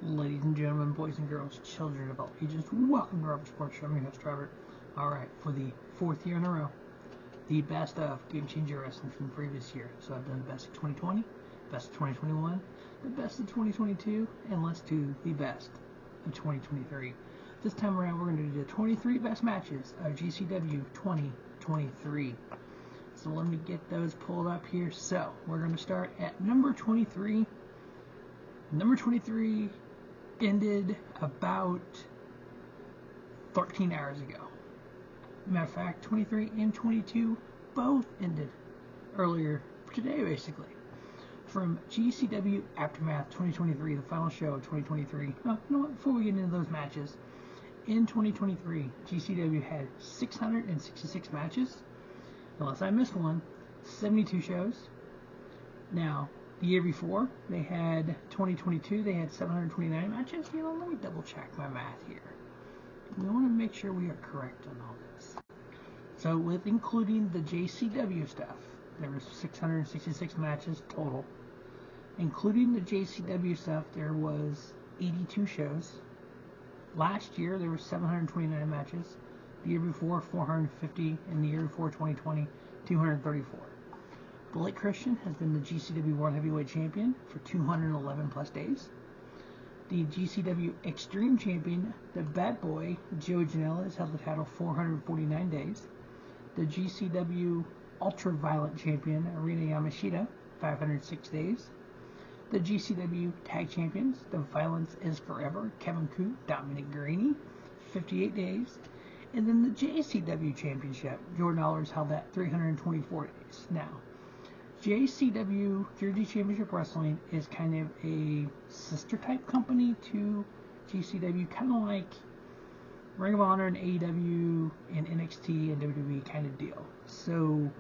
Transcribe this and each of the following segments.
Ladies and gentlemen, boys and girls, children of all ages, welcome to Robert Sports Show. I'm your host, Robert. Alright, for the fourth year in a row, the best of Game Changer Wrestling from the previous year. So I've done the best of 2020, best of 2021, the best of 2022, and let's do the best of 2023. This time around, we're going to do the 23 best matches of GCW 2023. So let me get those pulled up here. So we're going to start at number 23. Number 23 ended about 13 hours ago. Matter of fact, 23 and 22 both ended earlier today, basically. From GCW Aftermath 2023, the final show of 2023. Oh, you know what? Before we get into those matches, in 2023, GCW had 666 matches. Unless I missed one, 72 shows. Now, the year before, they had 2022, they had 729 matches. You know, let me double check my math here. We want to make sure we are correct on all this. So, with including the JCW stuff, there was 666 matches total. Including the JCW stuff, there was 82 shows. Last year, there were 729 matches. The year before, 450, and the year before, 2020, 234. Blake Christian has been the GCW World Heavyweight Champion for 211 plus days. The GCW Extreme Champion, the Bad Boy, Joey Janela, has held the title 449 days. The GCW Ultra-Violent Champion, Arina Yamashita, 506 days. The GCW Tag Champions, The Violence is Forever, Kevin Koo, Dominic Guarini, 58 days. And then the JCW Championship, Jordan Oliver's held that 324 days. Now, JCW, Jersey Championship Wrestling, is kind of a sister type company to GCW, kind of like Ring of Honor and AEW and NXT and WWE kind of deal. So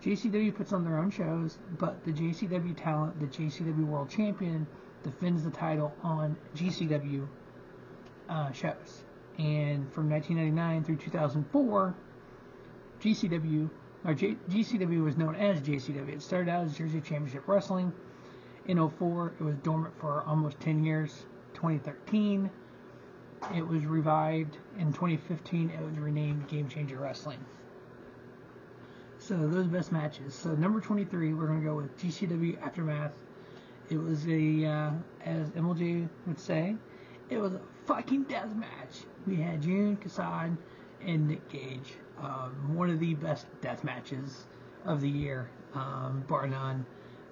JCW puts on their own shows, but the JCW talent, the JCW World Champion, defends the title on GCW shows. And from 1999 through 2004, GCW was known as JCW. It started out as Jersey Championship Wrestling. In 2004, it was dormant for almost 10 years. 2013, it was revived. In 2015, it was renamed Game Changer Wrestling. So those best matches. So number 23, we're going to go with GCW Aftermath. It was a, as MLJ would say, it was a fucking death match. We had June, Kassan, and Nick Gage. One of the best death matches of the year, bar none.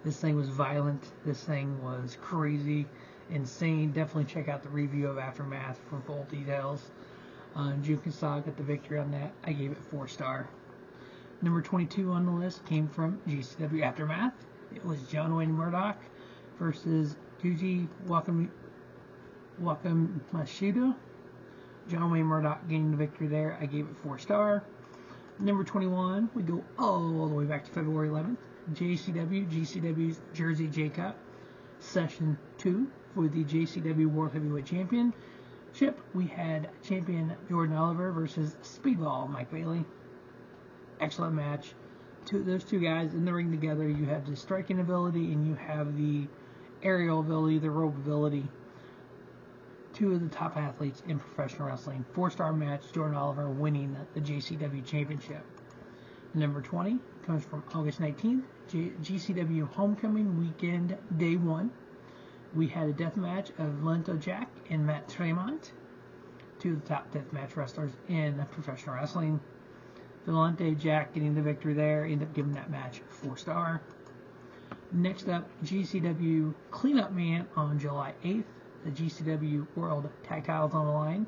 This thing was violent. This thing was crazy, insane. Definitely check out the review of Aftermath for full details. June Kassan got the victory on that. I gave it 4-star. Number 22 on the list came from GCW Aftermath. It was John Wayne Murdoch versus Yuji Wakamatsuda. John Wayne Murdoch gaining the victory there. I gave it 4-star. Number 21, we go all the way back to February 11th. GCW's Jersey J Cup, Session 2 for the JCW World Heavyweight Championship. We had champion Jordan Oliver versus Speedball Mike Bailey. Excellent match. Those two guys in the ring together. You have the striking ability and you have the aerial ability, the rope ability. Two of the top athletes in professional wrestling. 4-star match, Jordan Oliver winning the JCW Championship. Number 20 comes from August 19th, GCW Homecoming Weekend Day 1. We had a death match of Lento Jack and Matt Tremont, two of the top death match wrestlers in professional wrestling. Valente Jack getting the victory there, ended up giving that match 4-star. Next up, GCW Cleanup Man on July 8th. The GCW World Tag Titles on the line.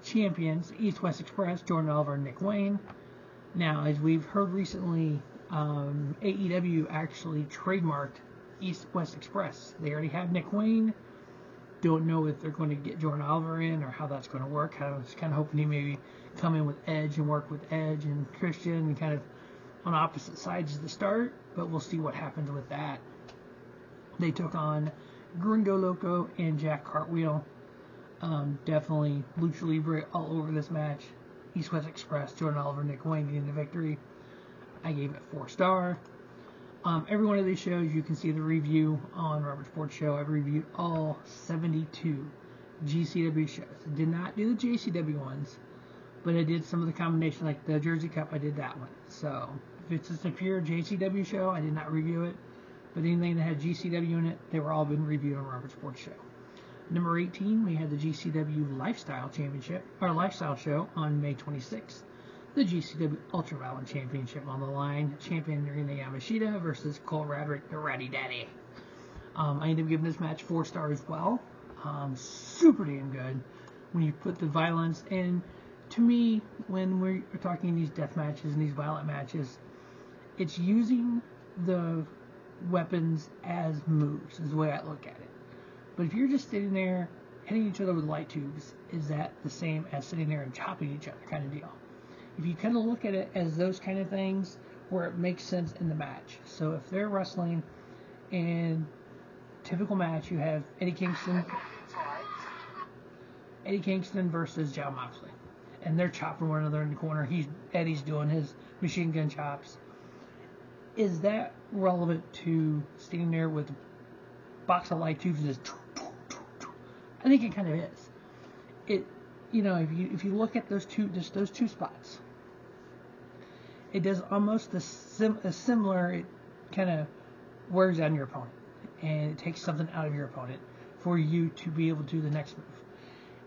Champions, East West Express, Jordan Oliver and Nick Wayne. Now, as we've heard recently, AEW actually trademarked East West Express. They already have Nick Wayne. Don't know if they're going to get Jordan Oliver in or how that's going to work. I was kind of hoping he maybe come in with Edge and work with Edge and Christian and kind of on opposite sides at the start, but we'll see what happens with that. They took on Gringo Loco and Jack Cartwheel. Definitely Lucha Libre all over this match. East West Express, Jordan Oliver, Nick Wayne getting the victory. I gave it 4-star. Every one of these shows, you can see the review on Robert Sports Show. I've reviewed all 72 GCW shows. I did not do the JCW ones, but I did some of the combination, like the Jersey Cup. I did that one. So if it's just a pure JCW show, I did not review it. But anything that had GCW in it, they were all been reviewed on Robert Sports Show. Number 18, we had the GCW Lifestyle Championship, or Lifestyle Show, on May 26th. The GCW Ultraviolet Championship on the line. Champion Rina Yamashita versus Cole Radrick, the Ratty Daddy. I ended up giving this match 4 stars as well. Super damn good when you put the violence. And to me, when we're talking these death matches and these violent matches, it's using the weapons as moves is the way I look at it. But if you're just sitting there hitting each other with light tubes, is that the same as sitting there and chopping each other kind of deal? If you kind of look at it as those kind of things where it makes sense in the match. So if they're wrestling in typical match, you have Eddie Kingston versus Jon Moxley, and they're chopping one another in the corner. Eddie's doing his machine gun chops. Is that relevant to standing there with a box of light tubes and just? I think it kind of is. It, if you look at those two spots, it does almost a similar. It kind of wears down your opponent, and it takes something out of your opponent for you to be able to do the next move.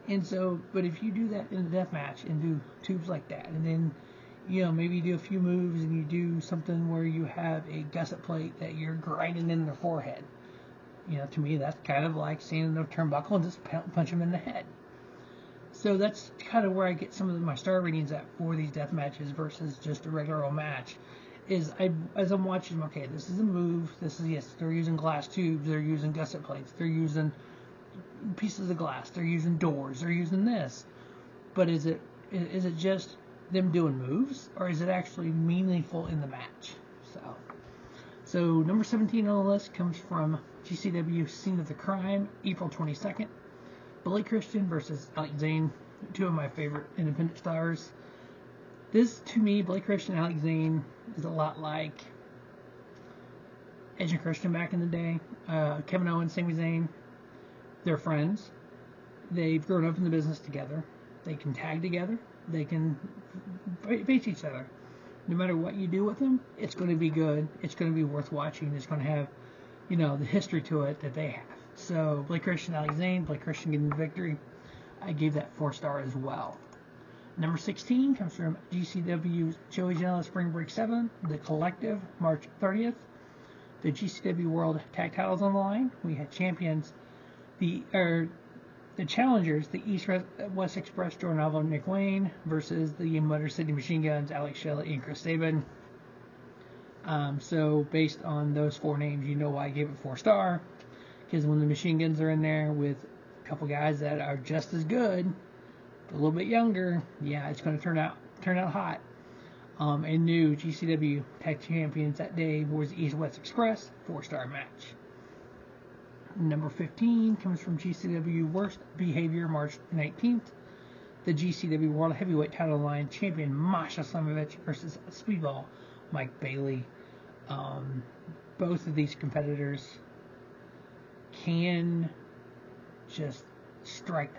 And so, but if you do that in a death match and do tubes like that, and then maybe you do a few moves and you do something where you have a gusset plate that you're grinding in their forehead. To me, that's kind of like standing in the turnbuckle and just punch them in the head. So that's kind of where I get some of my star ratings at for these death matches versus just a regular old match. As I'm watching them, okay, this is a move. They're using glass tubes. They're using gusset plates. They're using pieces of glass. They're using doors. They're using this. But is it just them doing moves, or is it actually meaningful in the match? So number 17 on the list comes from GCW Scene of the Crime, April 22nd. Blake Christian versus Alex Zane, 2 of my favorite independent stars. This, to me, Blake Christian and Alex Zane is a lot like Edge and Christian back in the day. Kevin Owens, Sami Zayn, they're friends. They've grown up in the business together. They can tag together. They can face each other. No matter what you do with them, it's going to be good. It's going to be worth watching. It's going to have, the history to it that they have. So Blake Christian, Alex Zane, Blake Christian getting the victory. I gave that 4 stars as well. Number 16 comes from GCW's Joey Janela Spring Break 7, The Collective, March 30th. The GCW World Tag Titles on the line. We had champions, the challengers, the East West Express, Jordan Alvo and Nick Wayne, versus the Motor City Machine Guns, Alex Shelley and Chris Sabin. So based on those 4 names, you know why I gave it 4 star. Because when the Machine Guns are in there with a couple guys that are just as good, but a little bit younger, yeah, it's going to turn out hot. And new GCW Tag Champions that day was East West Express, 4-star match. Number 15 comes from GCW Worst Behavior, March 19th. The GCW World Heavyweight Title Line champion Masha Slamovich versus Speedball Mike Bailey. Both of these competitors can just strike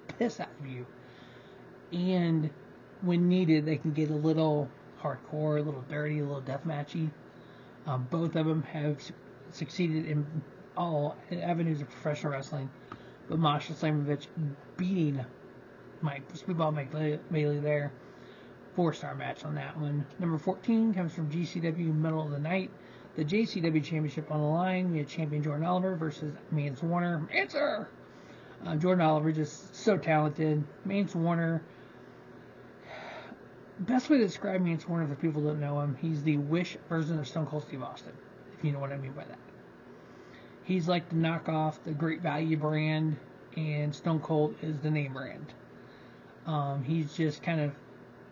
the piss out of you. And when needed, they can get a little hardcore, a little dirty, a little deathmatchy. Both of them have succeeded in all avenues of professional wrestling, but Masha Slamovich beating Speedball Mike Bailey there. 4-star match on that one. Number 14 comes from GCW Middle of the Night. The JCW Championship on the line. We had champion Jordan Oliver versus Mance Warner. Answer! Jordan Oliver just so talented. Mance Warner. Best way to describe Mance Warner for people who don't know him, he's the Wish version of Stone Cold Steve Austin, if you know what I mean by that. He's like the knockoff, the Great Value brand, and Stone Cold is the name brand. He's just kind of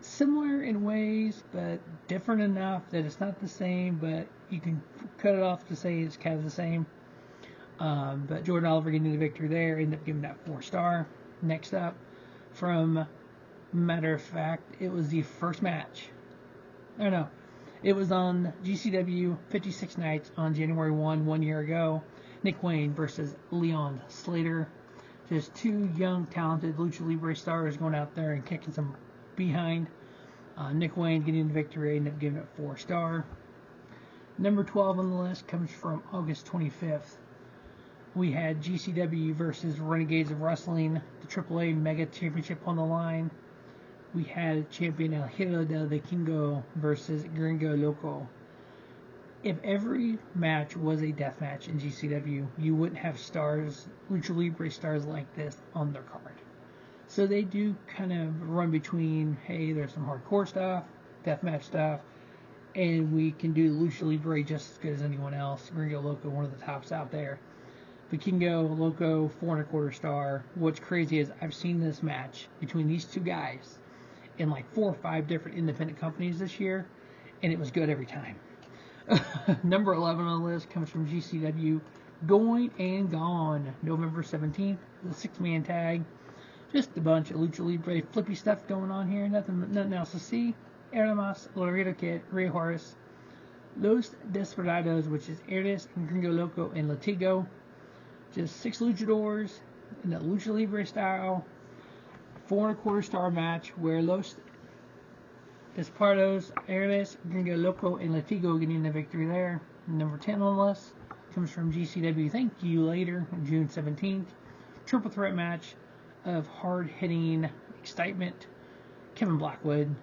similar in ways, but different enough that it's not the same, but you can cut it off to say it's kind of the same. But Jordan Oliver getting the victory there, ended up giving that 4-star. Next up, from matter of fact, it was the first match. No. It was on GCW 56 Nights on January 1 year ago. Nick Wayne versus Leon Slater. Just two young, talented Lucha Libre stars going out there and kicking some behind. Nick Wayne getting the victory, ended up giving it 4-star. Number 12 on the list comes from August 25th. We had GCW versus Renegades of Wrestling, the AAA Mega Championship on the line. We had champion El Hijo del Vikingo versus Gringo Loco. If every match was a death match in GCW, you wouldn't have stars, Lucha Libre stars like this on their card. So they do kind of run between, hey, there's some hardcore stuff, deathmatch stuff, and we can do Lucha Libre just as good as anyone else. Gringo Loco, one of the tops out there. Vikingo Loco, 4.25 star. What's crazy is I've seen this match between these two guys in like 4 or 5 different independent companies this year, and it was good every time. Number 11 on the list comes from GCW, Going and Gone, November 17th, the 6-man tag. Just a bunch of Lucha Libre flippy stuff going on here, nothing else to see. Ernemas, Laredo Kid, Rey Juarez, Los Desperados, which is Erdes and Gringo Loco and Latigo. Just 6 luchadors in the Lucha Libre style. 4.25 star match where Los Desperados, Erdes, Gringo Loco, and Latigo getting the victory there. Number 10 on the list comes from GCW. Thank you later, June 17th. Triple threat match of hard-hitting excitement. Kevin Blackwood,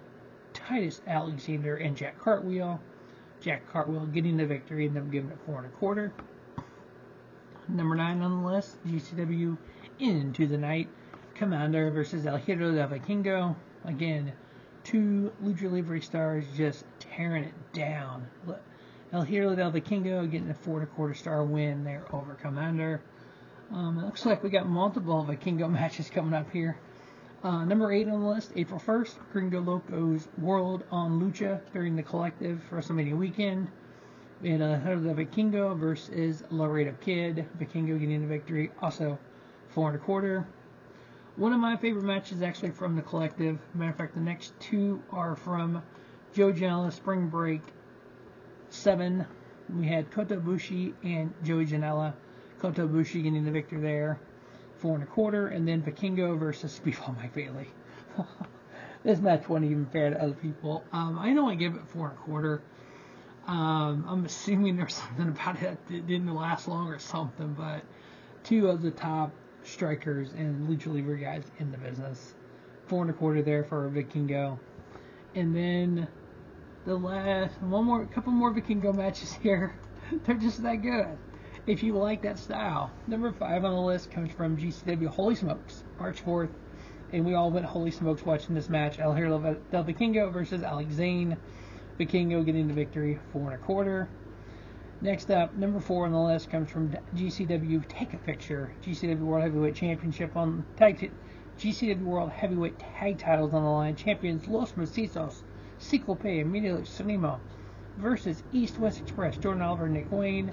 Titus Alexander, and Jack Cartwheel. Jack Cartwheel getting the victory and then giving it 4.25. Number 9 on the list, GCW Into the Night. Commander versus El Hijo del Vikingo. Again, 2 Lucha Libre stars just tearing it down. El Hijo del Vikingo getting a 4.25 star win there over Commander. It looks like we got multiple Vikingo matches coming up here. Number 8 on the list, April 1st, Gringo Loco's World on Lucha during the Collective WrestleMania weekend. We had El Hijo del Vikingo versus Laredo Kid. Vikingo getting the victory, also 4.25. One of my favorite matches is actually from the Collective. Matter of fact, the next 2 are from Joe Janela Spring Break 7. We had Kota Ibushi and Joey Janela. Kota Ibushi getting the victory there, 4.25, and then Vikingo versus Speedball Mike Bailey. This match wasn't even fair to other people. I know I gave it 4.25. I'm assuming there's something about it that didn't last long or something, but 2 of the top strikers and Lucha Libre guys in the business. 4.25 there for Vikingo. And then the last, couple more Vikingo matches here. They're just that good. If you like that style. Number 5 on the list comes from GCW Holy Smokes, March 4th. And we all went Holy Smokes watching this match. El Hijo del Vikingo versus Alex Zane. Vikingo getting the victory, 4.25. Next up, number 4 on the list comes from GCW Take a Picture. GCW World Heavyweight Championship on GCW World Heavyweight Tag Titles on the line. Champions Los Macizos, Ciclope, Emilio Sonimo versus East West Express, Jordan Oliver, Nick Wayne.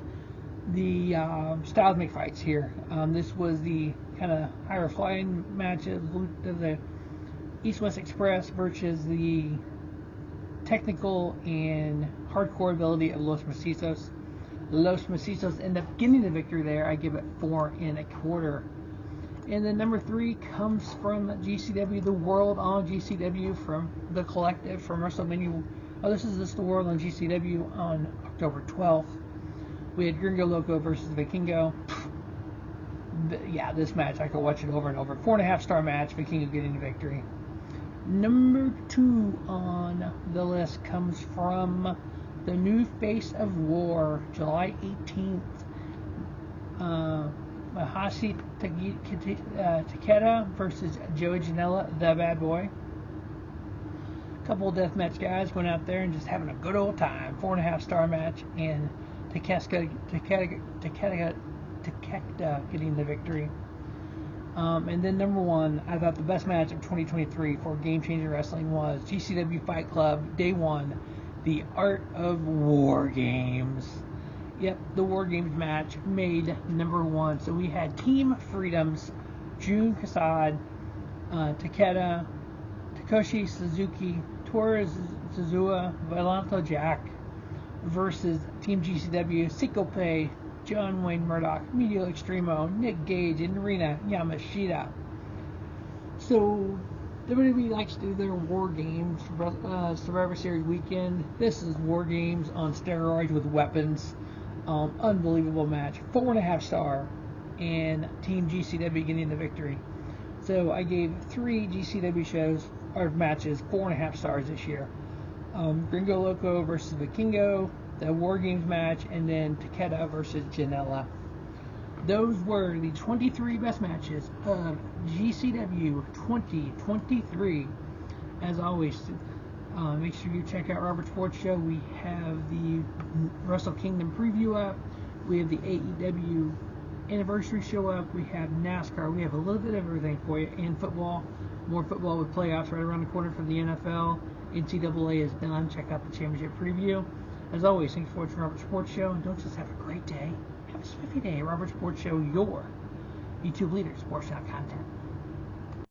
The styles make fights here. This was the kind of higher flying match of the East West Express versus the technical and hardcore ability of Los Macizos. Los Macizos end up getting the victory there. I give it 4.25. And then number 3 comes from GCW, the World on GCW from the Collective from WrestleMania. This is the World on GCW on October 12th. We had Gringo Loco versus Vikingo. Yeah, this match I could watch it over and over. 4.5 star match. Vikingo getting the victory. Number 2 on the list comes from the New Face of War, July 18th. Mahashi Takeda versus Joey Janela, the bad boy. A couple of deathmatch guys went out there and just having a good old time. 4.5 star match, and Takeda getting the victory. And then number 1, I thought the best match of 2023 for Game Changer Wrestling was GCW Fight Club, Day 1, The Art of War Games. Yep, the War Games match made number 1. So we had Team Freedom's Jun Kasad, Takeda, Takeshi Suzuki, Torres Zuzua, Valanto Jack versus Team GCW, Ciclope, John Wayne Murdoch, Medio Extremo, Nick Gage, and Rina Yamashita. So, WWE likes to do their War Games Survivor Series weekend. This is War Games on steroids with weapons. Unbelievable match. 4.5 star. And Team GCW getting the victory. So I gave 3 GCW shows or matches 4.5 stars this year. Gringo Loco versus Vikingo, the War Games match, and then Takeda versus Janela. Those were the 23 best matches of GCW 2023. As always, make sure you check out Robert Sports Show. We have the Wrestle Kingdom preview up. We have the AEW anniversary show up. We have NASCAR. We have a little bit of everything for you. And football. More football with playoffs right around the corner for the NFL. NCAA is done. Check out the championship preview. As always, thanks for watching Robert Sports Show. And don't just have a great day. Have a spiffy day. Robert Sports Show, your YouTube leader, sports content.